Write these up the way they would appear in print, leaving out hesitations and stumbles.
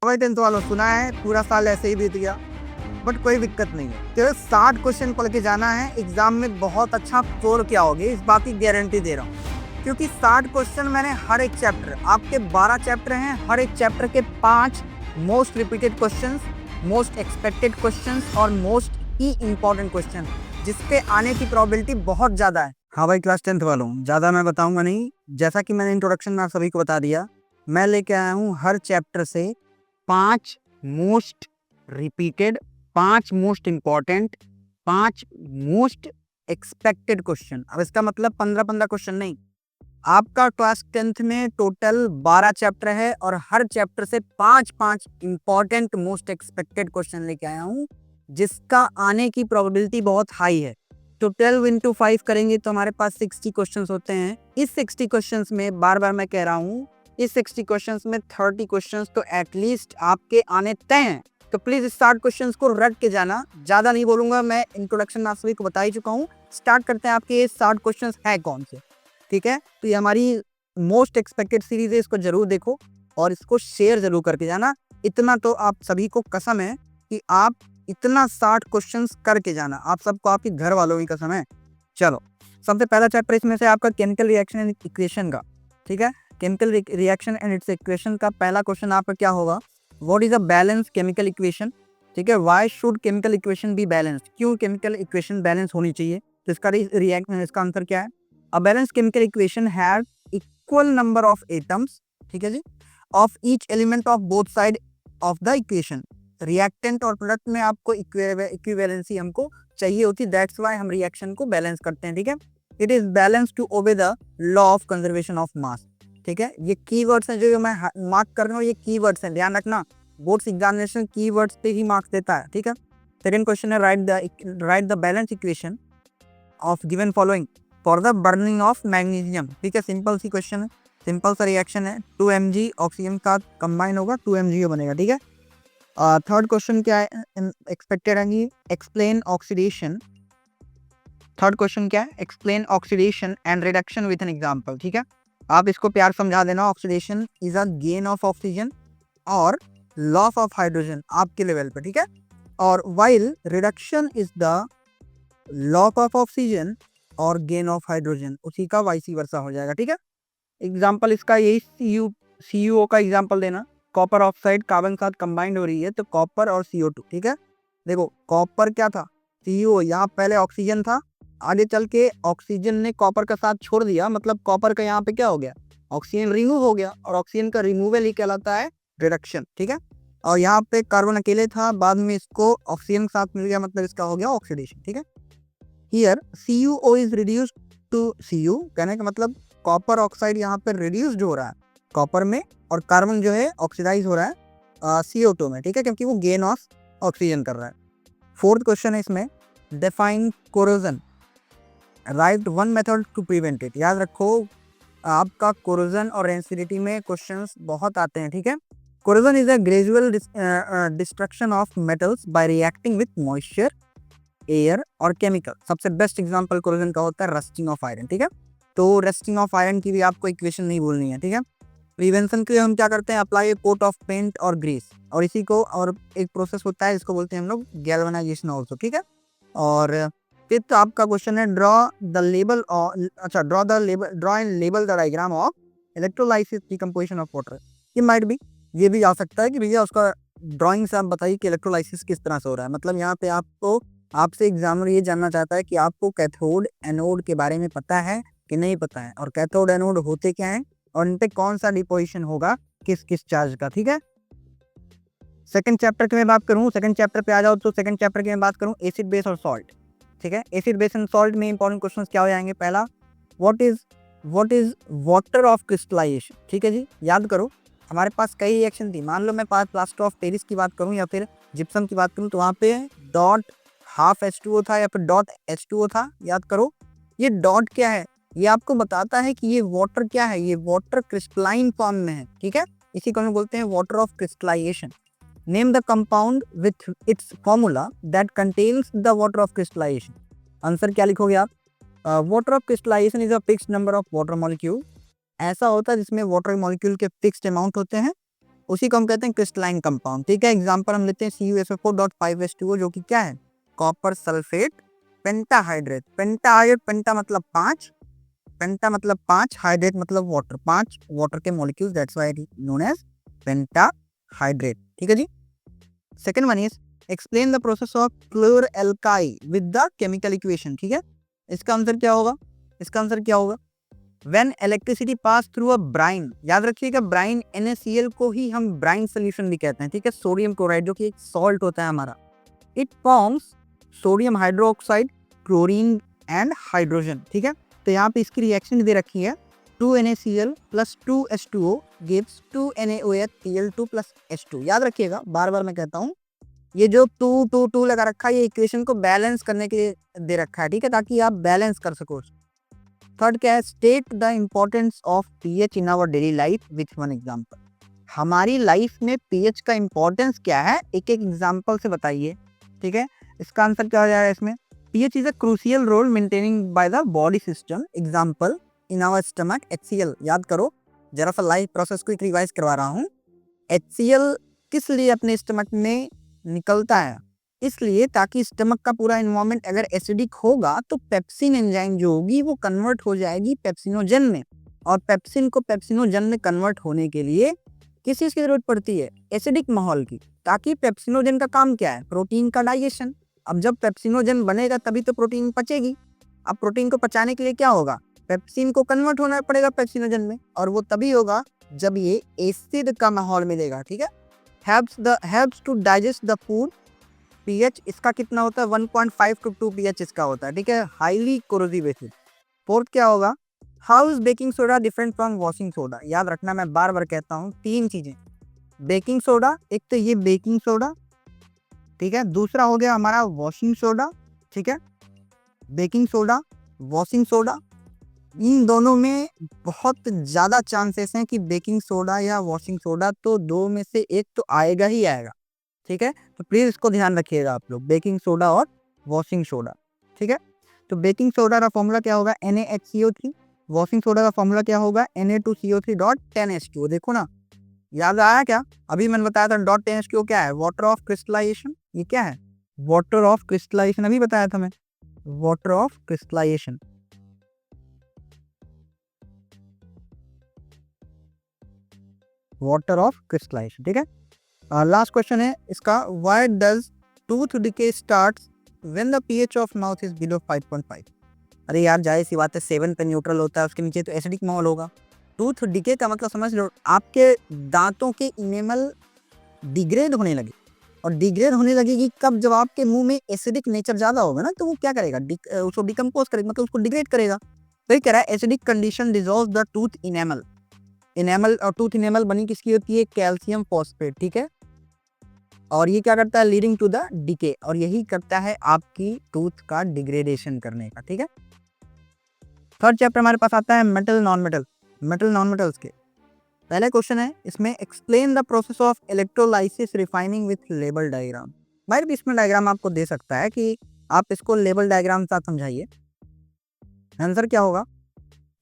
भाई 10th वालों सुना है पूरा साल ऐसे ही बीत गया, बट कोई दिक्कत नहीं है। केवल 60 क्वेश्चन पढ़ के जाना है, एग्जाम में बहुत अच्छा स्कोर किया होगे, इस बात की गारंटी दे रहा हूँ। क्योंकि 60 क्वेश्चन मैंने हर एक चैप्टर, आपके 12 चैप्टर हैं, हर एक चैप्टर के 5 most repeated questions, most expected questions और मोस्ट ही इंपॉर्टेंट क्वेश्चन जिसके आने की प्रोबेबिलिटी बहुत ज़्यादा है। हाँ भाई क्लास 10th वालों, ज़्यादा मैं बताऊंगा नहीं। जैसा कि मैंने इंट्रोडक्शन में आप सभी को बता दिया, मैं लेके आया हूँ हर चैप्टर से 5 most repeated, 5 most important, 5 most expected question. अब इसका मतलब 15-15 क्वेश्चन नहीं, आपका क्लास 10th में टोटल 12 चैप्टर है और हर चैप्टर से 5-5 इंपॉर्टेंट मोस्ट एक्सपेक्टेड क्वेश्चन लेके आया हूँ जिसका आने की प्रोबेबिलिटी बहुत हाई है। तो 12 इंटू 5 करेंगे तो हमारे पास 60 क्वेश्चन होते हैं। इस 60 क्वेश्चन में बार बार मैं कह रहा हूँ, इस 60 क्वेश्चंस में 30 क्वेश्चंस तो एटलीस्ट आपके आने तय हैं। तो प्लीज 60 क्वेश्चंस को रट के जाना, ज्यादा नहीं बोलूंगा, मैं इंट्रोडक्शन में आप सभी को बता ही चुका हूँ। स्टार्ट करते हैं। आपके ये 60 क्वेश्चंस है कौन से, ठीक है? तो ये हमारी मोस्ट एक्सपेक्टेड सीरीज है, इसको जरूर देखो और इसको शेयर जरूर करके जाना। इतना तो आप सभी को कसम है कि आप इतना 60 क्वेश्चंस करके जाना, आप सबको, आपके घर वालों की कसम है। चलो, सबसे पहला चैप्टर इसमें से आपका केमिकल रिएक्शन एंड इक्वेशन का, ठीक है? Chemical reaction and its equation का पहला क्वेश्चन आपका क्या होगा? What is a balance chemical equation, ठीक है? Why should chemical equation be balanced, क्यों केमिकल इक्वेशन बैलेंस होनी चाहिए? तो इसका आंसर क्या है? A balance chemical equation have equal number of atoms, ठीक है जी, of each element of both side of the equation. Reactant और प्रोडक्ट में आपको इक्विवेलेंसी हमको चाहिए होती, दैट्स व्हाई हम रिएक्शन को बैलेंस करते हैं, ठीक है? It is balance to obey the law of conservation of mass, ठीक है? ये कीवर्ड्स हैं जो मैं मार्क कर रहा हूँ, ये कीवर्ड्स हैं, ध्यान रखना। बोर्ड्स एग्जामिनेशन कीवर्ड्स पे ही मार्क्स देता है, ठीक है? सेकंड क्वेश्चन है write the balance equation of given following for the burning of magnesium, ठीक है? सिंपल सी क्वेश्चन है, सिंपल सा रिएक्शन है। 2 mg ऑक्सीजन का कंबाइन होगा, 2 MgO बनेगा, ठीक है? थर्ड क्वेश्चन क्या है एक्सपेक्टेड है? Explain oxidation. थर्ड क्वेश्चन क्या है? Explain oxidation and reduction with an example, ठीक है? आप इसको प्यार समझा देना। Oxidation is a gain of oxygen और लॉस ऑफ हाइड्रोजन आपके लेवल पे, ठीक है? और while reduction is the loss of oxygen और गेन ऑफ हाइड्रोजन, उसी का वाइसी वर्सा हो जाएगा, ठीक है? एग्जाम्पल इसका यही CuO का एग्जाम्पल देना। कॉपर ऑक्साइड कार्बन के साथ कंबाइंड हो रही है तो कॉपर और CO2, ठीक है? देखो कॉपर क्या था, CO, यहाँ पहले ऑक्सीजन था, आगे चल के ऑक्सीजन ने कॉपर का साथ छोड़ दिया, मतलब कॉपर का यहाँ पे क्या हो गया, ऑक्सीजन रिमूव हो गया, और ऑक्सीजन का रिमूवल ही कहलाता है रिडक्शन, ठीक है? और यहाँ पे कार्बन अकेले था, बाद में इसको ऑक्सीजन के साथ मिल गया, मतलब इसका हो गया ऑक्सीडेशन, ठीक है? Here CuO is reduce to Cu, कहने का मतलब कॉपर ऑक्साइड यहाँ पे रिड्यूस्ड हो रहा है कॉपर में, और कार्बन जो है ऑक्सीडाइज हो रहा है CO2 में, ठीक है? क्योंकि वो गेन ऑफ ऑक्सीजन कर रहा है। फोर्थ क्वेश्चन है इसमें, define corrosion, write one method to prevent it. याद रखो आपका कोरोजन और रेंसिडिटी में क्वेश्चंस बहुत आते हैं, ठीक है? Corrosion is a gradual destruction of metals bye reacting with moisture, air और केमिकल। सबसे बेस्ट एग्जांपल कोरोजन का होता है रस्टिंग ऑफ आयरन, ठीक है? तो रस्टिंग ऑफ आयरन की भी आपको इक्वेशन नहीं बोलनी है, ठीक है? प्रिवेंशन के लिए हम क्या करते हैं, apply a coat of paint और ग्रीस, और इसी को, और एक प्रोसेस होता है इसको बोलते हैं हम लोग गैल्वेनाइजेशन ऑल्सो, ठीक है? और फिफ्थ आपका क्वेश्चन है draw and label the diagram of electrolysis decomposition of water. ये माइट भी, ये भी आ सकता है कि भैया उसका ड्राइंग से आप बताइए कि इलेक्ट्रोलाइसिस किस तरह से हो रहा है। मतलब यहाँ पे आपको, आपसे एग्जामिनर ये जानना चाहता है कि आपको कैथोड एनोड के बारे में पता है कि नहीं पता है, और कैथोड एनोड होते क्या हैं, और इन पे कौन सा डिपोजिशन होगा किस किस चार्ज का, ठीक है? सेकंड चैप्टर की मैं बात करूं, सेकंड चैप्टर पे आ जाओ तो सेकंड चैप्टर की मैं बात करूं एसिड बेस और सॉल्ट, ठीक है? एसिड बेस एंड सॉल्ट में इंपॉर्टेंट क्वेश्चंस क्या हो जाएंगे? पहला, what is water of crystallisation, ठीक है जी? याद करो हमारे पास कई रिएक्शन थी, मान लो मैं प्लास्टर ऑफ पेरिस की बात करूं या फिर जिप्सम की बात करूं, तो वहाँ पे डॉट हाफ H2O था या फिर डॉट H2O था। याद करो ये डॉट क्या है, ये आपको बताता है कि ये वाटर क्या है, ये वाटर क्रिस्टलाइन फॉर्म में है, ठीक है? इसी को हम बोलते हैं water of crystallisation. Name the compound with its formula that contains the water of crystallisation. Answer क्या लिखोगे आप? Water of crystallisation is a fixed number of water molecule. ऐसा होता है जिसमें वाटर मॉलिक्यूल के फिक्स्ड अमाउंट होते हैं उसी को हम कहते हैं क्रिस्टलाइन कंपाउंड। ठीक है, एग्जांपल हम लेते हैं CuSO4.5H2O जो कि क्या है, copper sulphate pentahydrate. Pentahydrate, penta मतलब 5, पेंटा मतलब 5, हाइड्रेट मतलब वाटर, 5 वाटर के molecules, that's why it known as pentahydrate. ठीक है जी। Second one is explain the process of chloralkali with the chemical equation. ठीक है, इसका आंसर क्या होगा, इसका आंसर क्या होगा, when electricity pass through a brine, याद रखिएगा ब्राइन NaCl को ही हम ब्राइन सोल्यूशन भी कहते हैं। ठीक है, सोडियम क्लोराइड जो कि एक सॉल्ट होता है हमारा, it forms sodium hydroxide, chlorine and hydrogen. ठीक है, तो यहाँ पे इसकी रिएक्शन दे रखी है 2NaCl plus 2H2O gives 2NaOH Cl2 plus H2। याद रखिएगा, बार बार मैं कहता हूँ, ये जो 2 2 2 लगा रखा है ये इक्वेशन को बैलेंस करने के लिए दे रखा है। ठीक है, ताकि आप बैलेंस कर सको। थर्ड क्या है, state the importance of pH in our daily life with one example. हमारी लाइफ में pH का इम्पोर्टेंस क्या है, एक एक एग्जांपल से बताइए। ठीक है, इसका आंसर क्या हो जाएगा इसमें, pH is a crucial role maintaining by the body system, example in our stomach HCl। याद करो, जरा सा लाइफ प्रोसेस को रिवाइज करवा रहा हूँ। HCl किस लिए अपने स्टमक में निकलता है, इसलिए ताकि स्टमक का पूरा एनवायरनमेंट अगर एसिडिक होगा तो पेप्सिन एंजाइम जो होगी वो कन्वर्ट हो जाएगी पेप्सिनोजन में, और पेप्सिन को पेप्सिनोजन में कन्वर्ट होने के लिए किस चीज़ की जरूरत पड़ती है, एसिडिक माहौल की। ताकि पेप्सिनोजन का काम क्या है, प्रोटीन का डाइजेशन। अब जब पेप्सिनोजन बनेगा तभी तो प्रोटीन पचेगी। अब प्रोटीन को पचाने के लिए क्या होगा, पेप्सिन को कन्वर्ट होना पड़ेगा पेप्सिनोजन में, और वो तभी होगा जब ये एसिड का माहौल मिलेगा। ठीक है, helps to digest the food। pH इसका कितना होता है, 1.5 to 2 pH इसका होता है। ठीक है, हाईली कोरोसिव एसिड। फोर्थ क्या होगा, how is baking soda different from washing soda. याद रखना, मैं बार बार कहता हूँ, 3 चीजें, बेकिंग सोडा, एक तो ये बेकिंग सोडा, ठीक है, दूसरा हो गया हमारा वॉशिंग सोडा। ठीक है, बेकिंग सोडा, वॉशिंग सोडा, इन दोनों में बहुत ज़्यादा चांसेस हैं कि बेकिंग सोडा या वॉशिंग सोडा तो दो में से एक तो आएगा ही आएगा। ठीक है, तो प्लीज़ इसको ध्यान रखिएगा आप लोग, बेकिंग सोडा और वॉशिंग सोडा। ठीक है, तो बेकिंग सोडा का फॉर्मूला क्या होगा, NaHCO3, वॉशिंग सोडा का फॉर्मूला क्या होगा, Na2CO3.10H2O। देखो ना, याद आया क्या, अभी मैंने बताया था .10H2O क्या है, वाटर ऑफ क्रिस्टलाइजेशन। ये क्या है, वाटर ऑफ क्रिस्टलाइजेशन, अभी बताया था मैं, water of crystallisation. Water of crystallisation. ठीक है, लास्ट क्वेश्चन है इसका, why does tooth decay starts when the pH of mouth is below 5.5। अरे यार, जाहिर सी बात है, 7 पे न्यूट्रल होता है, उसके नीचे तो एसिडिक माहौल होगा। टूथ डिके का मतलब समझ लो, आपके दांतों के इनेमल डिग्रेड होने लगे, और डिग्रेड होने लगेगी कब, जब आपके मुंह में एसिडिक नेचर ज्यादा होगा ना, तो वो क्या करेगा, उसको डिकम्पोज करेगा, मतलब उसको डिग्रेड करेगा। तो ये कह रहा है acidic condition dissolves the tooth enamel. Enamel और टूथ इनेमल बनी किसकी होती है, कैल्शियम फॉस्फेट। ठीक है, और ये क्या करता है, लीडिंग टू द डिके, और यही करता है आपकी टूथ का डिग्रेडेशन करने का। ठीक है, थर्ड चैप्टर हमारे पास आता है metal non metal. Metal non metals के पहले क्वेश्चन है इसमें, explain the process of electrolysis refining with label diagram. भाई भी इसमें डायग्राम आपको दे सकता है कि आप इसको लेबल डायग्राम के साथ समझाइए। आंसर क्या होगा,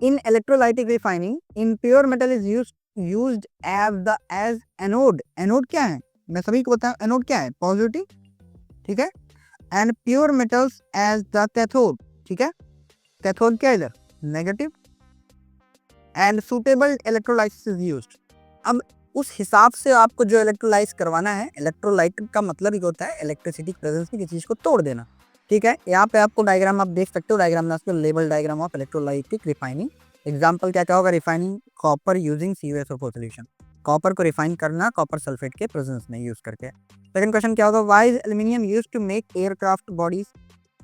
in electrolytic refining impure metal is used as anode। Anode क्या है, मैं सभी को बताऊं, एनोड क्या है, पॉजिटिव। ठीक है, and pure metals as the cathode. ठीक है, कैथोड क्या है इधर, negative, and suitable electrolysis is used. अब उस हिसाब से आपको जो इलेक्ट्रोलाइज करवाना है, इलेक्ट्रोलाइट का मतलब ही होता है इलेक्ट्रिसिटी प्रेजेंस में किसी चीज को तोड़ देना। ठीक है, यहाँ पे आपको डायग्राम आप देख सकते हो, डायग्राम में label diagram of electrolytic refining. Example क्या क्या होगा, refining copper using CuSO4 solution, copper को रिफाइन करना कॉपर सल्फेट के प्रेजेंस में यूज करके। सेकंड क्वेश्चन क्या होगा, why is aluminium used to make aircraft bodies.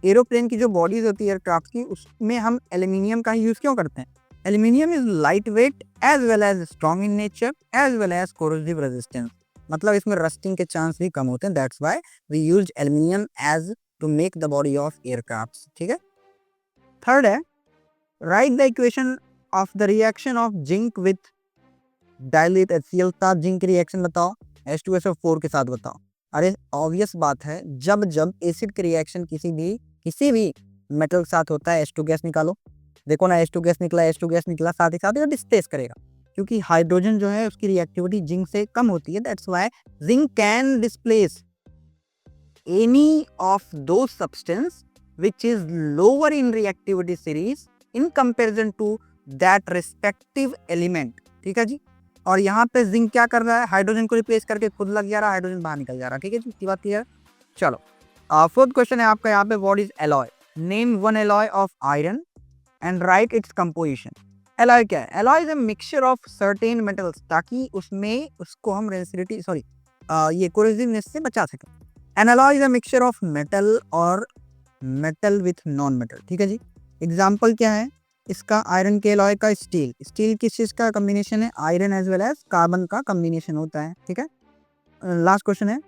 Aeroplane की जो बॉडीज होती है एयरक्राफ्ट की, उसमें हम एल्यूमिनियम का यूज क्यों करते हैं। Aluminium is light weight as well as strong in nature as well as corrosive resistance, मतलब इसमें रस्टिंग के चांस भी कम होते हैं, that's why we use aluminium as to make the body of aircraft. ठीक है, थर्ड है, write the equation of the reaction of zinc with dilute HCl। साथ जिंक रिएक्शन बताओ, H2SO4 के साथ बताओ। अरे ऑब्वियस बात है, जब जब एसिड की रिएक्शन किसी भी मेटल के साथ होता है, H2 गैस निकालो। देखो ना, H2 गैस निकला, H2 गैस निकला, साथ ही साथ ये डिस्प्लेस करेगा। क्योंकि हाइड्रोजन जो है उसकी रिएक्टिविटी जिंक से कम होती है, that's why zinc can displace any of दो substance which is lower in reactivity series in comparison to that respective element। ठीक है जी। और यहाँ पे जिंक क्या कर रहा है, हाइड्रोजन को रिप्लेस करके खुद लग जा रहा है, हाइड्रोजन बाहर निकल जा रहा है। ठीक है जी, इतनी बात क्लियर। चलो फोर्थ क्वेश्चन है आपका यहाँ पे, what is alloy? Name one alloy of iron and right its composition. Alloy क्या है? Alloy is a mixture of certain metals, ताकि उसमें उसको हम रेसिडिटी ये कोरोसिवनेस से बचा सकें। N alloy is a mixture of metal और मेटल विथ नॉन मेटल। ठीक है जी। एग्जाम्पल क्या है इसका? आयरन के एलॉय का स्टील। स्टील किस चीज का कॉम्बिनेशन है? Iron as well as carbon का कॉम्बिनेशन होता है। ठीक है। लास्ट क्वेश्चन है,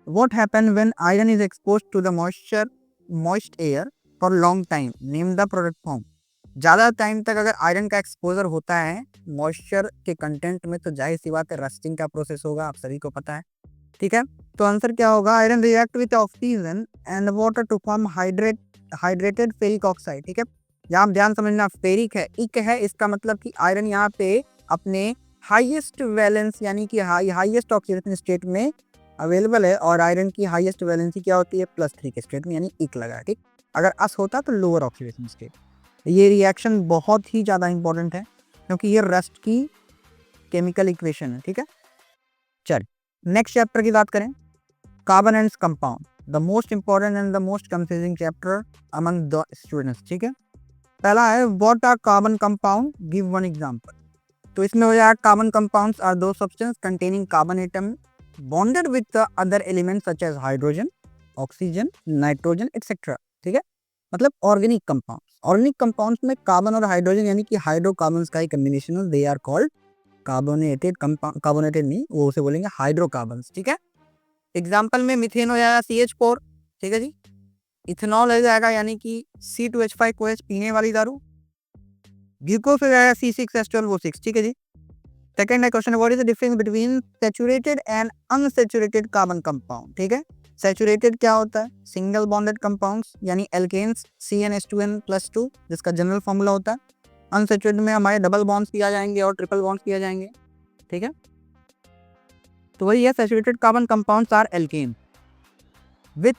what happen when iron is exposed to the moist air for long time, name the product form. ज्यादा टाइम तक अगर आयरन का एक्सपोजर होता है मॉइस्चर के कंटेंट में, तो जाहिर सी बात है रस्टिंग का प्रोसेस होगा, आप सभी को पता है। ठीक है। तो आंसर क्या होगा? Iron react with oxygen and water to form hydrated ferric oxide. ठीक है। यहाँ ध्यान समझना, फेरिक है, इक है, इसका मतलब कि आयरन यहाँ पे अपने हाईएस्ट वैलेंस यानी कि हाईएस्ट ऑक्सीडेशन स्टेट में अवेलेबल है, और आयरन की हाईएस्ट वैलेंसी क्या होती है? +3 के स्टेट में, यानी इक लगा है। ठीक। अगर अस होता तो लोअर ऑक्सीडेशन स्टेट। ये रिएक्शन बहुत ही ज़्यादा इंपॉर्टेंट है क्योंकि ये रस्ट की केमिकल इक्वेशन है। ठीक है। चल नेक्स्ट चैप्टर की बात करें, carbon and compound, the most important and the most confusing chapter among the students. ठीक है। पहला है what are carbon compound, give one example. तो इसमें हो जाएगा carbon compounds are the substances containing carbon atom bonded with the other elements such as hydrogen, oxygen, nitrogen etcetera. ठीक है। मतलब ऑर्गेनिक कंपाउंड्स। ऑर्गेनिक कंपाउंड्स में कार्बन और hydrogen यानी कि हाइड्रोकार्बन्स का ही कॉम्बिनेशन है, दे are called carbonated compound. Carbonated नहीं, वो उसे बोलेंगे हाइड्रोकार्बन्स। ठीक है। एग्जाम्पल में मिथेन हो जाएगा CH4। ठीक है जी। इथेनॉल हो जाएगा यानी कि C2H5OH, पीने वाली दारू। ग्लूकोज हो जाएगा C6H12O6। ठीक है जी। सेकंड है question, what is the difference between saturated and unsaturated carbon compound. ठीक है। सैचुरेटेड क्या होता है? सिंगल बॉन्डेड कंपाउंड्स यानी एल्केन्स CnH2n+2, जिसका जनरल फॉर्मूला होता है। अनसैचुरेटेड में हमारे डबल बॉन्ड्स किया जाएंगे और ट्रिपल बॉन्ड्स किया जाएंगे। ठीक है। तो वही है, saturated carbon compounds are alkane with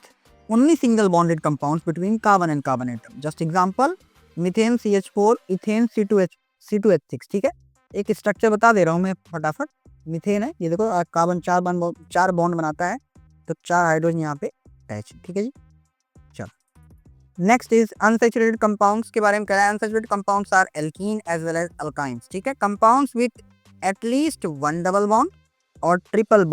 only single bonded compounds between carbon and carbon atom. Just example, methane CH4, ethane C2H6। ठीक है। एक स्ट्रक्चर बता दे रहा हूँ मैं फटाफट। मीथेन है, ये देखो कार्बन 4 बॉन्ड बनाता है, तो 4 हाइड्रोजन यहाँ पे अटैच। ठीक है जी। चलो नेक्स्ट इज अनसैचुरेटेड कंपाउंड्स के बारे में कह रहा है। Unsaturated compounds are alkene as well as alkynes. ठीक है। Compounds with at least 1 double bond और ट्रिपल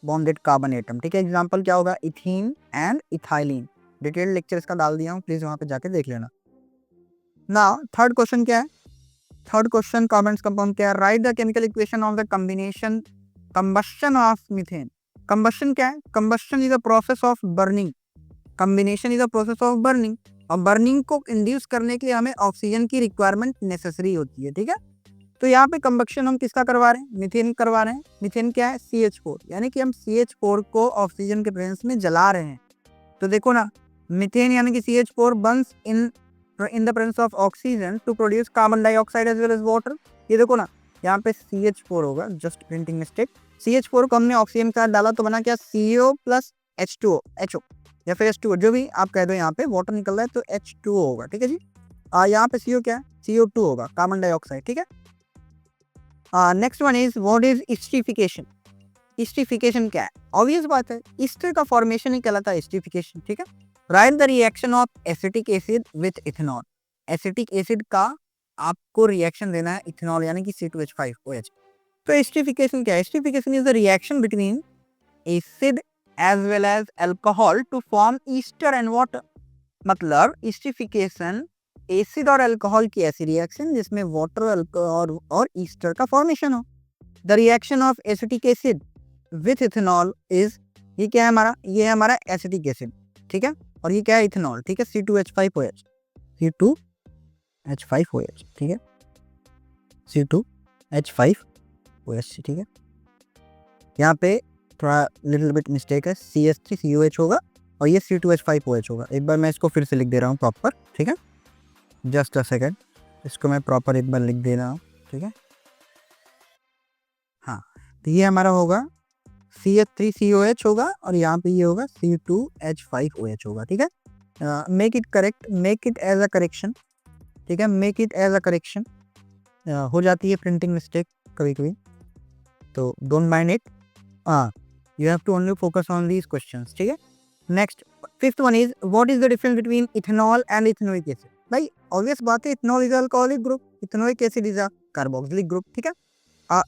बॉन्डेड कार्बन एटम। ठीक है। एग्जांपल क्या होगा? Ethene and ethylene. Detail lecture इसका डाल दिया हूँ, प्लीज वहां पे जाके देख लेना। नाउ थर्ड क्वेश्चन क्या है? थर्ड क्वेश्चन, कार्बन कंपाउंड क्या है? Write the chemical equation of the combustion of methane. Combustion क्या है? Combustion is a process of burning, combination is a process of burning, और बर्निंग को इंड्यूस करने के लिए हमें ऑक्सीजन की रिक्वायरमेंट नेसेसरी होती है। ठीक है। तो यहाँ पे कंबक्शन हम किसका करवा रहे हैं? मीथेन करवा रहे हैं। मीथेन क्या है? CH4, यानी कि हम CH4 को ऑक्सीजन के प्रेजेंस में जला रहे हैं। तो देखो ना, मीथेन यानी कि CH4 burns in the presence of oxygen to produce carbon dioxide as well as water. ये देखो ना, यहाँ पे CH4 होगा, जस्ट प्रिंटिंग मिस्टेक। CH4 को हमने ऑक्सीजन का डाला तो बना क्या? CO प्लस H2O, HO या फिर H2O, जो भी आप कह दो। यहाँ पे वाटर निकल रहा है तो H2O होगा। ठीक है जी। यहाँ पे CO क्या है? CO2 होगा, कार्बन डाइऑक्साइड। ठीक है। Next one is what is esterification. Esterification क्या है? ऑब्वियस बात है, ईस्टर का फॉर्मेशन ही कहलाता है एस्टरिफिकेशन। ठीक है। Write the reaction of acetic acid with ethanol. Acetic acid का आपको रिएक्शन देना है इथेनॉल यानी कि C2H5OH। तो एस्टरिफिकेशन क्या है? Esterification is the reaction between acid as well as alcohol to form ester and water. मतलब एस्टरिफिकेशन एसिड और अल्कोहल की ऐसी रिएक्शन जिसमें वाटर और ईस्टर का फॉर्मेशन हो। The reaction of acetic acid with ethanol is, ये क्या है हमारा? ये है हमारा एसिटिक एसिड। ठीक है। और ये क्या है? इथेनॉल। ठीक है। C2H5OH, C2H5OH। ठीक है। C2H5OH। ठीक है। यहाँ पे थोड़ा लिटिल बिट मिस्टेक है, CH3COH होगा और ये C2H5OH होगा। एक बार मैं इसको फिर से लिख दे रहा हूँ प्रॉपर। ठीक है। जस्ट अ सेकेंड, इसको मैं प्रॉपर एक बार लिख दे रहा हूँ। ठीक है। तो ये हमारा होगा CH3COH होगा और यहाँ पे ये होगा C2H5OH होगा, ठीक है। Make it correct, make it as a correction, ठीक है, make it as a correction. हो जाती है प्रिंटिंग मिस्टेक कभी कभी, तो don't mind it. You have to only focus on these questions, ठीक है। Next, fifth one is what is the difference between ethanol and ethanoic acid. भाई obvious बात है, ethanol is alcoholic group, ethanoic acid is a carboxylic group, ठीक है।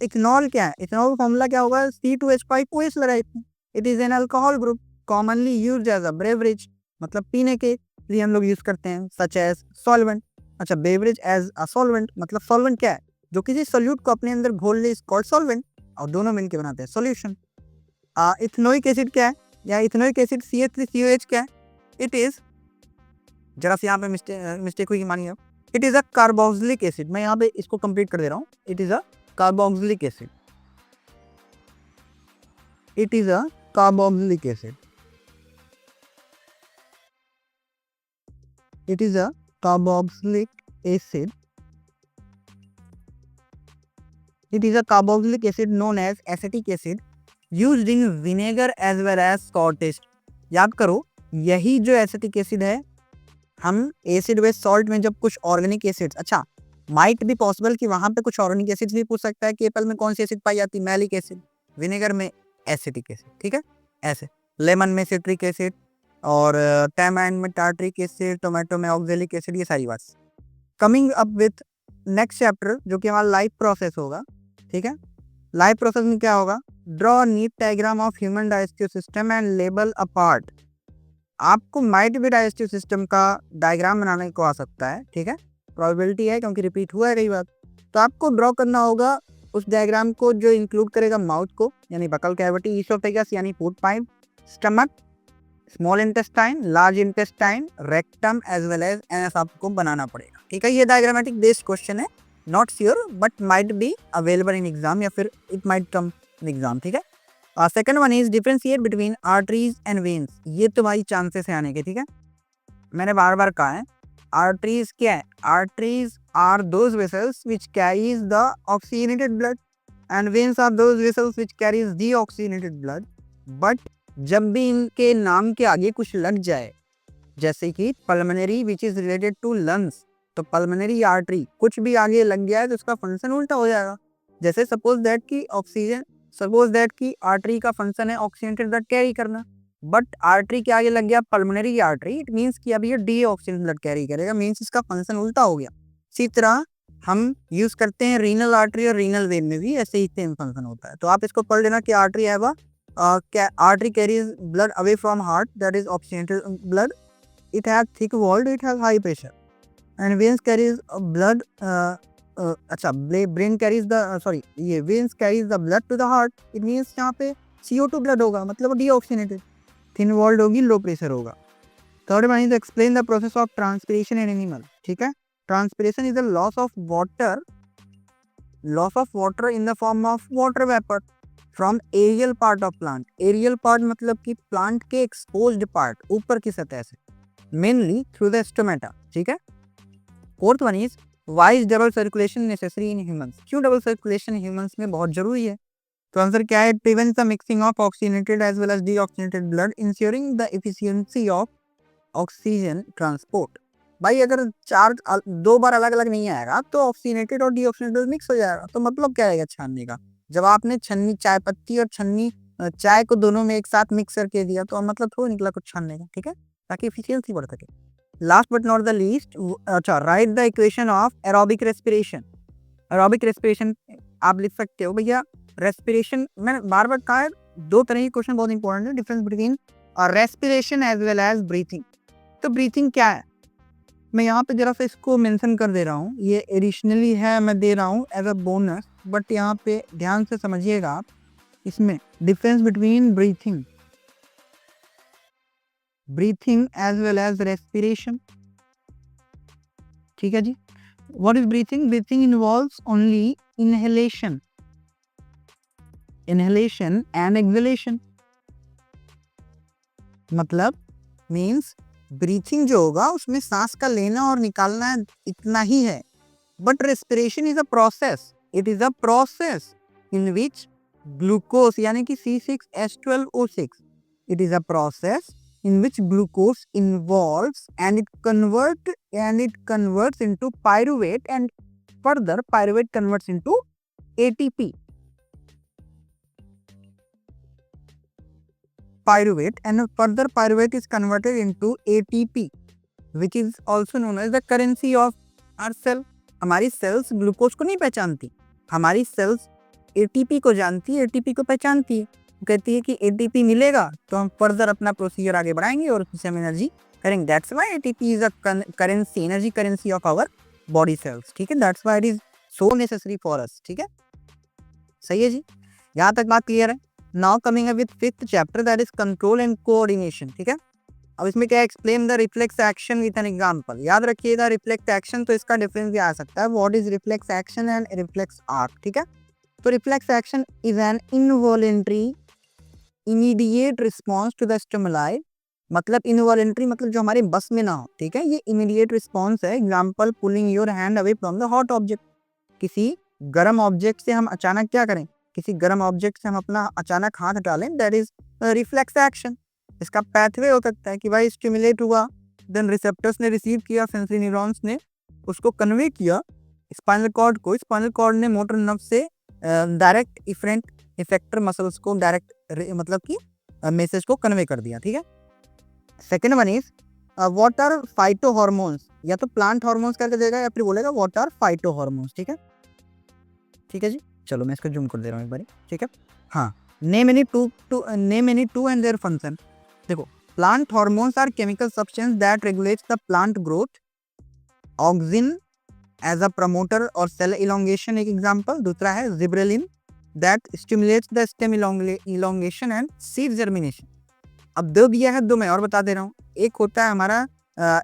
Ethanol क्या है, ethanol formula क्या होगा, C2H5OH लगा है। It is an alcohol group commonly used as a beverage, मतलब पीने के लिए हम लोग यूज करते हैं, सच एज सॉल्वेंट। अच्छा, बेवरेज एज अ सॉल्वेंट, मतलब सॉल्वेंट क्या है, जो किसी सोल्यूट को अपने अंदर घोल ले, इज कॉल्ड सॉल्वेंट, और दोनों मिलकर बनाते हैं सॉल्यूशन। इथेनोइक एसिड क्या है, या इथेनोइक एसिड CH3COH क्या है, इट इज, जरा सी यहाँ पे मिस्टेक हुई मानिए, it is a carboxylic acid. मैं यहाँ पे इसको कंप्लीट कर दे रहा हूँ, it is a carboxylic acid, it is a carboxylic acid, it is a carboxylic acid, it is a carboxylic acid known as acetic acid used in vinegar as well as salt. याद करो, यही जो acetic acid है, हम acid base salt में जब कुछ organic acids, अच्छा माइट भी पॉसिबल कि वहां पे कुछ ऑर्गेनिक एसिड्स भी पूछ सकता है कि एप्पल में कौन सी एसिड पाई जाती है, मैलिक एसिड, विनेगर में एसिटिक एसिड, ठीक है। ऐसे लेमन में सिट्रिक एसिड, और टैमाइन में टार्ट्रिक एसिड, टोमेटो में ऑक्जेलिक एसिड, ये सारी बात। Coming up with next chapter जो कि हमारा लाइफ प्रोसेस होगा, ठीक है। लाइफ प्रोसेस में क्या होगा, draw NEET diagram of human digestive system and label a part. आपको माइट भी डाइजेस्टिव सिस्टम का डायग्राम बनाने को आ सकता है, ठीक है, प्रोबेबिलिटी है क्योंकि रिपीट हुआ है कई बार। तो आपको ड्रॉ करना होगा उस डायग्राम को जो इंक्लूड करेगा माउथ को, यानी बकल कैविटी, ईसोफेगस यानी food pipe, stomach, small intestine, large intestine, rectum as well as anus आपको बनाना पड़ेगा, ठीक है। ये डायग्रामेटिक बेस्ड क्वेश्चन है, not sure but might be available in exam, या फिर it might come in exam, ठीक है। Second one is differentiate between arteries and veins. ये तुम्हारी चांसेस है आने के, ठीक है। मैंने बार बार कहा है, आर्टरीज क्या है, arteries are those vessels which carries the oxygenated blood and veins are those vessels which carries deoxygenated blood. But जब भी इनके नाम के आगे कुछ लग जाए, जैसे कि pulmonary which is related to lungs, तो पल्मोनरी आर्टरी कुछ भी आगे लग गया है तो उसका फंक्शन उल्टा हो जाएगा। जैसे सपोज दैट की आर्टरी का फंक्शन है ऑक्सीजनेटेड ब्लड कैरी करना, बट आर्टरी के आगे लग गया पल्मोनरी आर्टरी, इट मींस कि अब ये डीऑक्सीजनेटेड ब्लड कैरी करेगा, मींस इसका फंक्शन उल्टा हो गया। इसी तरह हम यूज करते हैं रीनल आर्टरी और रीनल वेन में भी ऐसे ही सेम फंक्शन होता है। तो आप इसको पढ़ लेना कि आर्टरी है artery carries blood away from heart, that is oxygenated blood, it has thick walled, it has high pressure, and veins carries blood अच्छा brain carries the ये veins carries the blood to the heart, it means यहाँ पे CO2 blood होगा, मतलब deoxygenated, thin walled होगी, low pressure होगा। Third one is explain the process of transpiration in animal, ठीक है। Transpiration is the loss of water in the form of water vapour from aerial part of plant. Aerial part मतलब कि plant के exposed part, ऊपर की सतह से, mainly through the stomata, ठीक है। Fourth one is why is double circulation necessary in humans. क्यों डबल सर्कुलेशन ह्यूमंस में बहुत जरूरी है? तो आंसर क्या है, prevents the mixing of oxygenated as well as deoxygenated blood, ensuring the efficiency of oxygen transport. भाई अगर दो बार अलग अलग नहीं आएगा तो ऑक्सीजनेटेड और डीऑक्सीजनेटेड मिक्स हो जाएगा, तो मतलब क्या रहेगा छानने का। जब आपने छन्नी चाय पत्ती और छन्नी चाय को दोनों में एक साथ मिक्स करके दिया तो मतलब थोड़ा निकला कुछ छानने का, ठीक है, ताकि एफिशिएंसी बढ़ सके। Last but not the least, अच्छा, write the equation of aerobic respiration. Aerobic respiration आप लिख सकते हो भैया। रेस्पिरेशन मैंने बार बार कहा है, दो तरह के क्वेश्चन बहुत इंपॉर्टेंट है, difference between respiration as well as breathing. तो ब्रीथिंग क्या है, मैं यहाँ पे जरा सा इसको मेंशन कर दे रहा हूँ, ये एडिशनली है, मैं दे रहा हूँ एज अ बोनस, बट यहाँ पे ध्यान से समझिएगा आप, इसमें difference between breathing as well as respiration, ठीक है जी। What is breathing? Breathing involves only inhalation and exhalation, मतलब मीन्स ब्रीथिंग जो होगा उसमें सांस का लेना और निकालना इतना ही है, but respiration is a process, it is a process in which glucose यानी कि C6H12O6, it is a process in which glucose involves and it converts into pyruvate, and further pyruvate converts into ATP. Pyruvate, and further pyruvate is converted into ATP, which is also known as the currency of our cell. हमारी sales glucose को नहीं पहचानती, हमारी sales ATP को जानती है, ATP को पहचानती है, कहती है कि एटीपी मिलेगा तो हम फर्दर अपना प्रोसीजर आगे बढ़ाएंगे और उससे हम एनर्जी करेंगे. That's why ATP is a currency, energy currency of our body cells. ठीक है, that's why it is so necessary for us. ठीक है, सही है जी, यहाँ तक बात क्लियर है. Now coming up with fifth chapter, that is control and coordination. ठीक है, अब इसमें क्या, explain the reflex action with an example. याद रखिएगा रिफ्लेक्स एक्शन, तो इसका डिफरेंस भी आ सकता है. What is reflex action and reflex arc. ठीक है, तो reflex action is an involuntary immediate response to the stimuli. मतलब इनवॉलेंटरी मतलब जो हमारे बस में ना हो. ठीक है, ये इमीडिएट रिस्पॉन्स है. Example, pulling your hand away from the hot object. किसी गर्म ऑब्जेक्ट से हम अचानक क्या करें, किसी गर्म ऑब्जेक्ट से हम अपना अचानक हाथ हटालें, दैट इज रिफ्लेक्स एक्शन. इसका पैथवे हो सकता है कि भाई स्टिमुलेट हुआ, देन रिसेप्टर्स ने रिसीव किया, सेंसरी न्यूरॉन्स ने उसको कन्वे किया स्पाइनल कॉर्ड को, स्पाइनल कॉर्ड ने मोटर नर्व से डायरेक्ट इफरेंट इफेक्टर मसल्स को डायरेक्ट मतलब कि मैसेज को कन्वे कर दिया. ठीक है, second one is what are phyto hormones. या तो प्लांट हार्मोन्स करके देगा या फिर बोलेगा व्हाट आर फाइटो हार्मोन्स. ठीक है, ठीक है जी, चलो मैं इसको जूम कर दे रहा हूँ एक बार. ठीक है, हाँ, name any two and their function. देखो, plant hormones are chemical substance that regulates the plant growth. Auxin as a promoter or cell elongation एक एग्जांपल. दूसरा है gibberellin that stimulates the stem elongation and seed germination. अब दो दिया है, दो मैं और बता दे रहा हूँ. एक होता है हमारा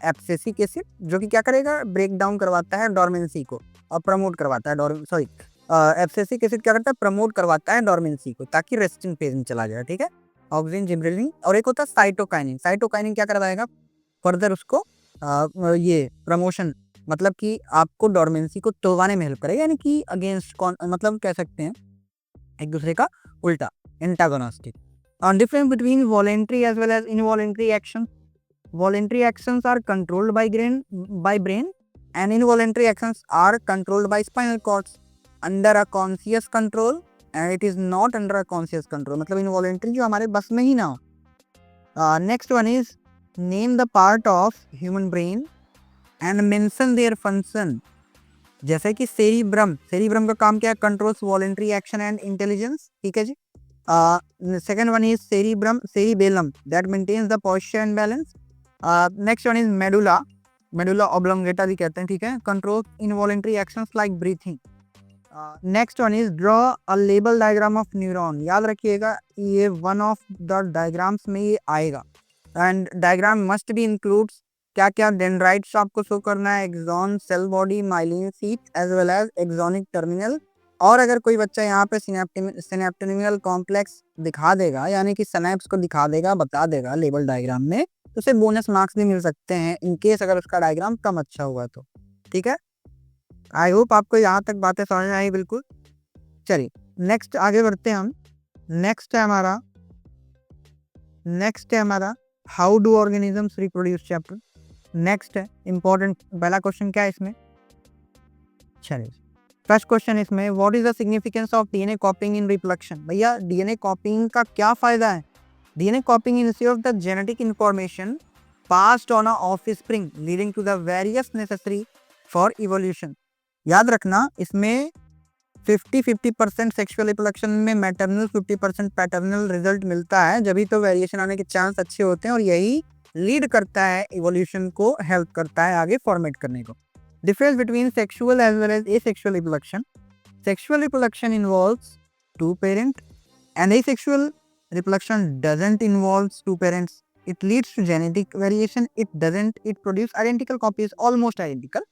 एब्सिसिक एसिड, जो कि क्या करेगा, ब्रेक डाउन करवाता है डोरमेंसी को और प्रमोट करवाता है एब्सिसिक एसिड क्या करता है, प्रमोट करवाता है डोरमेंसी को ताकि रेस्टिंग फेज में चला जाए. ठीक है, ऑक्सिन, जिब्रेलिन. और एक होता है साइटोकाइनिन. साइटोकाइनिन क्या करवाएगा, फर्दर उसको ये प्रमोशन, मतलब कि आपको डोरमेंसी को तोड़वाने में हेल्प करेगा, यानी कि अगेंस्ट मतलब कह सकते हैं एक दूसरे का उल्टा, antagonistic. On difference between voluntary as well as involuntary actions. Voluntary actions are controlled by brain and involuntary actions are controlled by spinal cords under a conscious control, and it is not under a conscious control. मतलब involuntary जो हमारे बस में ही ना हो. Next one is name the part of human brain and mention their function. जैसे कि cerebrum का काम क्या है, controls voluntary action and intelligence. ठीक है जी. Second one is cerebellum that maintains the posture and balance. Next one is medulla oblongata भी कहते हैं. ठीक है, control involuntary actions like breathing. Next one is draw a label diagram of neuron. याद रखिएगा ये one of the diagrams में ये आएगा. And diagram must be includes क्या क्या डेंड्राइट्स आपको शो करना है, axon, cell body, myelin sheath as well as axonic terminal. और अगर कोई बच्चा यहाँ पे सिनेप्टोनियल कॉम्प्लेक्स दिखा देगा, यानी कि सिनेप्स को दिखा देगा, बता देगा लेबल डायग्राम में, तो उसे बोनस मार्क्स भी मिल सकते हैं इन केस अगर उसका डायग्राम कम अच्छा हुआ तो. ठीक है, आई होप आपको यहाँ तक बातें समझ आई बिल्कुल. चलिए नेक्स्ट आगे बढ़ते हैं हम. नेक्स्ट है हमारा how do organisms reproduce chapter. Next है इंपॉर्टेंट पहला क्वेश्चन क्या है इसमें. चलिए फर्स्ट क्वेश्चन इसमें, what is the significance of DNA copying in reproduction. भैया डीएनए कॉपिंग का क्या फायदा है. DNA copying ensure the genetic information passed on a offspring leading to the various necessary for evolution. याद रखना इसमें 50-50% सेक्सुअल रिप्रोडक्शन में मैटरनल, 50% पैटर्नल रिजल्ट मिलता है, जब भी तो वेरिएशन आने के चांस अच्छे होते हैं और यही लीड करता है इवोल्यूशन को, हेल्प करता है आगे फॉर्मेट करने को. Difference between sexual as well as asexual reproduction. Sexual reproduction involves two parents and asexual reproduction doesn't involve two parents. It leads to genetic variation. It produces identical copies, almost identical.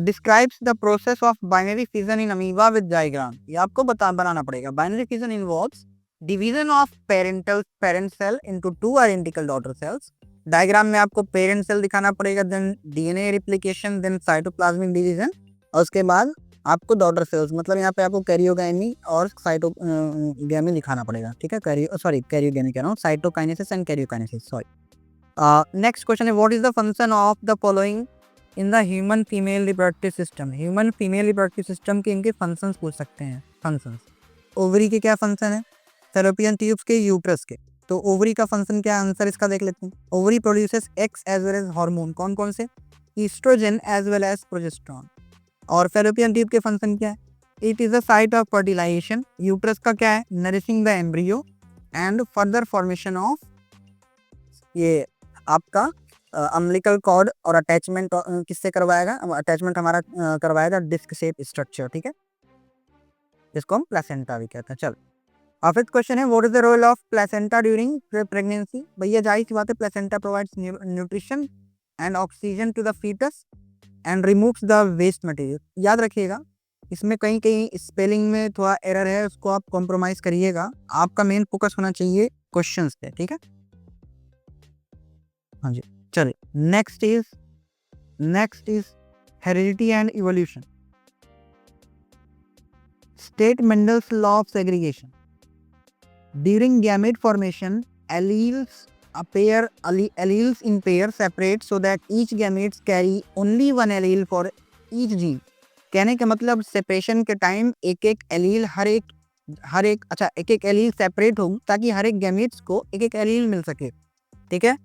Describes the process of binary fission in amoeba with diagram. ये आपको बनाना पड़ेगा. Binary fission involves division of parent cell into two identical daughter cells. Diagram में आपको parent cell दिखाना पड़ेगा, then DNA replication, then cytoplasmic division, और उसके बाद आपको डॉटर सेल्स मतलब यहाँ पे आपको कैरियोगाइनी और साइटोगैमी दिखाना पड़ेगा, ठीक है। कैरियोगैमी कह रहा हूँ, cytokinesis and karyokinesis, sorry. Next question है, what is the function of the following in the human female reproductive system. Human female reproductive system के इनके फंक्शंस पूछ सकते हैं। फंक्शंस, ओवरी के क्या फंक्शन है, फैलोपियन ट्यूब्स के, यूट्रस के। तो ओवरी का फंक्शन क्या है, आंसर इसका देख लेते हैं। Ovary produces eggs as well as hormone, कौन कौन से, oestrogen as well as progesterone. और फैलोपियन ट्यूब के फंक्शन क्या है, it is the site of fertilisation. Uterus का क्या है, nourishing the embryo and further formation of ये आपका अम्बिलिकल कॉर्ड, और अटैचमेंट किससे करवाएगा, अटैचमेंट हमारा करवाएगा डिस्क शेप स्ट्रक्चर, ठीक है, जिसको हम प्लेसेंटा भी कहते हैं। चल, फिफ्थ क्वेश्चन है, what is the role of placenta during pregnancy. भैया जाहिर सी बात है, placenta provides nutrition and oxygen to the foetus and removes the waste material. याद रखिएगा, इसमें कहीं कहीं स्पेलिंग में थोड़ा एरर है, उसको आप कॉम्प्रोमाइज करिएगा। आपका मेन फोकस होना चाहिए क्वेश्चंस पे, ठीक है। हाँ जी, चलिए next is heredity and evolution. State Mendel's law of segregation. During gamete formation, alleles in pair separate so that each gametes carry only one allele for each gene। कहने का मतलब सेपरेशन के टाइम एक एक एलील हर एक allele separate हो ताकि हर एक गैमेट्स को एक एक एलील मिल सके, ठीक है।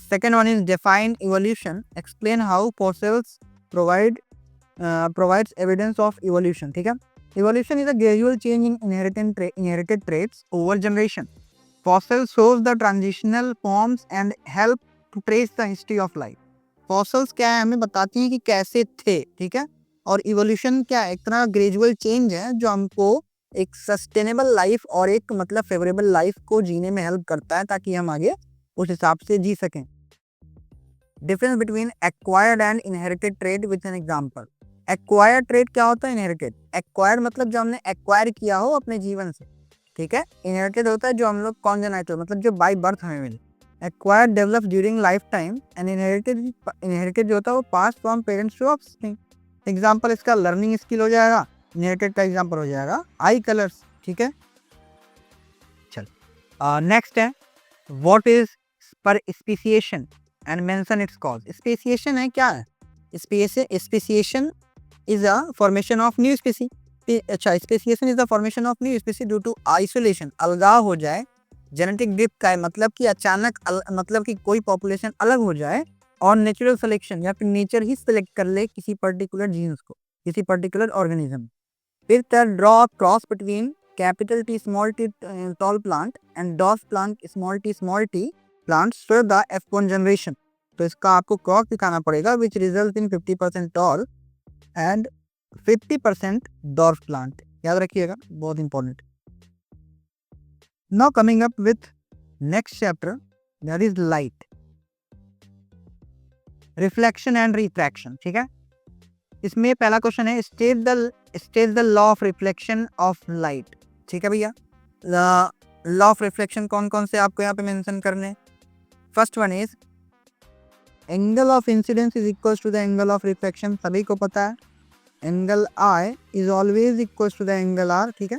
Second one is define evolution, explain how fossils provides evidence of evolution, ठीक है। Evolution is a gradual change in inherited traits over generation. Fossils shows the transitional forms and help to trace the history of life. Fossils क्या है, हमें बताती हैं कि कैसे थे, ठीक है। और इवोल्यूशन क्या है, एक तरह ग्रेजुअल चेंज है जो हमको एक सस्टेनेबल लाइफ और एक मतलब फेवरेबल लाइफ को जीने में हेल्प करता है ताकि हम आगे उस हिसाब से जी सकें। Difference between acquired and inherited trait with an example. Acquired trait क्या होता है, इनहेरिटेड। एक्वायर्ड मतलब जो हमने एक्वायर किया हो अपने जीवन से, ठीक है। इनहेरिटेड होता है जो हम लोग कॉन्जेनाइटल मतलब जो बाय बर्थ हमें मिले। Acquired develop during lifetime and inherited जो होता है वो pass from parents to offspring. Example इसका लर्निंग स्किल हो जाएगा, इनहेरिटेड का एग्जांपल हो जाएगा आई कलर्स, ठीक है। चल, नेक्स्ट है, व्हाट इज पर speciation and mention its cause. Speciation है क्या है, speciation is a formation of new species। अच्छा, speciation is the formation of new species due to isolation, अलगाव हो जाए, जेनेटिक ड्रिफ्ट का है मतलब कि अचानक मतलब कि कोई पॉपुलेशन अलग हो जाए, और नेचुरल सिलेक्शन या फिर नेचर ही सिलेक्ट कर ले किसी पर्टिकुलर जीन्स को, किसी पर्टिकुलर ऑर्गेनिज्म। फिर draw cross between capital T small t tall plant and डॉस plant small t plant for the F1 generation. तो इसका आपको क्रॉस दिखाना पड़ेगा which result in 50% tall and 50% dwarf plant. याद रखिएगा, बहुत important. Now coming up with next chapter, that is light, reflection and refraction, ठीक है। इसमें पहला क्वेश्चन है, state the law of reflection of light, ठीक है भैया। लॉ ऑफ रिफ्लेक्शन कौन कौन से आपको यहाँ पे मेंशन करने। First one is angle of incidence is equal to the angle of reflection, सभी को पता है। Angle i is always equal to the angle r, ठीक है।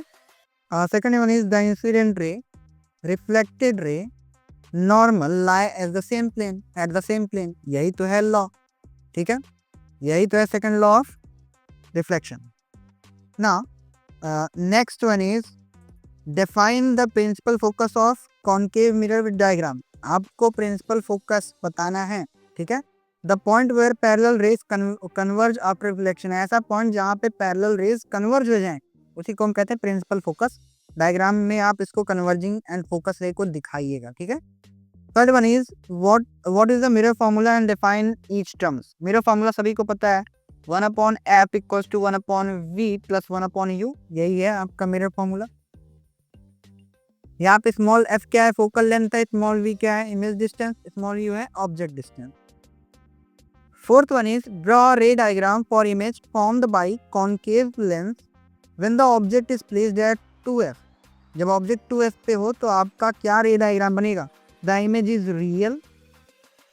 Second one is the incident ray, reflected ray, normal lie at the same plane, यही तो है law, ठीक है। यही तो है second law of reflection. Now next one is define the principal focus of concave mirror with diagram. आपको principal focus बताना है, ठीक है। The point where parallel rays converge after reflection, ऐसा पॉइंट जहाँ पे पैरेलल रेज कन्वर्ज हो जाए उसी को हम कहते हैं प्रिंसिपल फोकस। डायग्राम में आप इसको कन्वर्जिंग एंड फोकस रे को दिखाइएगा, ठीक है। Third one is what is the mirror formula and define each terms. Mirror formula सभी को पता है, 1/f equals to 1/v plus 1/u, यही है आपका मिरर फार्मूला। यहाँ पे स्मॉल f क्या है, फोकल लेंथ है, स्मॉल v क्या है, इमेज डिस्टेंस, स्मॉल u है object distance. Fourth one is draw रे diagram for image formed by concave lens when the object is placed at 2f। जब ऑब्जेक्ट 2f पे हो तो आपका क्या रे डायग्राम बनेगा, the image is real,